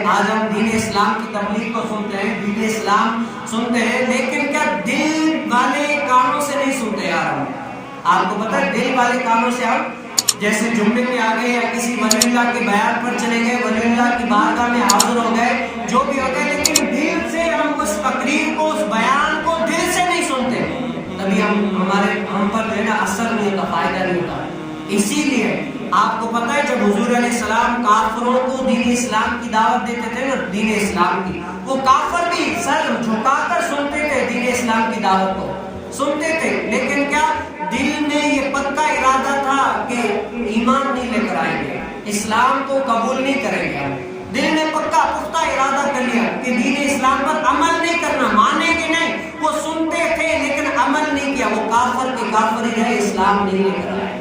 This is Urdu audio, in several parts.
آج ہم دین اسلام کی تبلیغ کو سنتے ہیں، دین اسلام سنتے ہیں، لیکن کیا دل والے کانوں سے نہیں سنتے یار ہم؟ آپ کو پتہ ہے دل والے کانوں سے ہم جیسے جمعے میں آ گئے یا کسی ولی اللہ کے بیان پر چلے گئے، ولی اللہ کی بارگاہ میں حاضر ہو گئے، جو بھی ہو گئے، لیکن دل سے ہم اس تقریر کو، اس بیان کو دل سے نہیں سنتے، تبھی ہم پر جو ہے نا اثر نہیں ہوتا، فائدہ نہیں ہوتا۔ اسی لیے آپ کو پتہ ہے جب حضور علیہ السلام کافروں کو دین اسلام کی دعوت دیتے تھے نا، دین اسلام کی، وہ کافر بھی سر جھکا کر سنتے تھے، دین اسلام کی دعوت کو سنتے تھے، لیکن کیا دل میں یہ پکا ارادہ تھا کہ ایمان نہیں لے کر آئیں گے، اسلام کو قبول نہیں کریں گے، دل نے پکا پختہ ارادہ کر لیا کہ دین اسلام پر عمل نہیں کرنا، مانیں گے نہیں۔ وہ سنتے تھے لیکن عمل نہیں کیا، وہ کافر کے کافر ہی رہے، اسلام نہیں لے کر آئے۔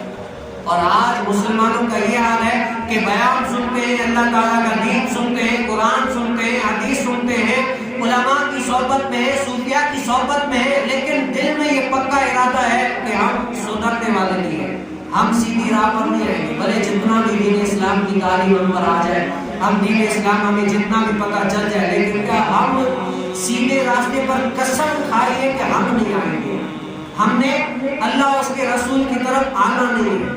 اور آج مسلمانوں کا یہ حال ہے کہ بیان سنتے ہیں، اللہ تعالیٰ کا دین سنتے ہیں، قرآن سنتے ہیں، حدیث سنتے ہیں، علماء کی صحبت میں ہے، صوفیاء کی صحبت میں ہے، لیکن دل میں یہ پکا ارادہ ہے کہ ہم سدھرنے والے نہیں ہیں، ہم سیدھی راہ پر نہیں رہیں گے، بھلے جتنا بھی دین اسلام کی تعلیم ہم پر آ جائے، ہم دین اسلام ہمیں جتنا بھی پتہ چل جائے، لیکن کیا ہم سیدھے راستے پر قسم کھائیے کہ ہم نہیں آئیں گے، ہم نے اللہ اور اس کے رسول کی طرف آنا نہیں ہے۔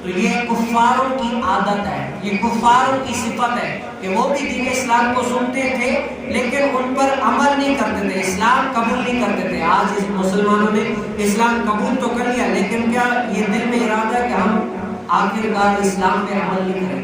تو یہ کفاروں کی عادت ہے، یہ کفاروں کی صفت ہے کہ وہ بھی دین اسلام کو سنتے تھے لیکن ان پر عمل نہیں کرتے تھے، اسلام قبول نہیں کرتے تھے۔ آج اس مسلمانوں نے اسلام قبول تو کر لیا، لیکن کیا یہ دل میں ارادہ ہے کہ ہم آخر کار اسلام پہ عمل نہیں کریں؟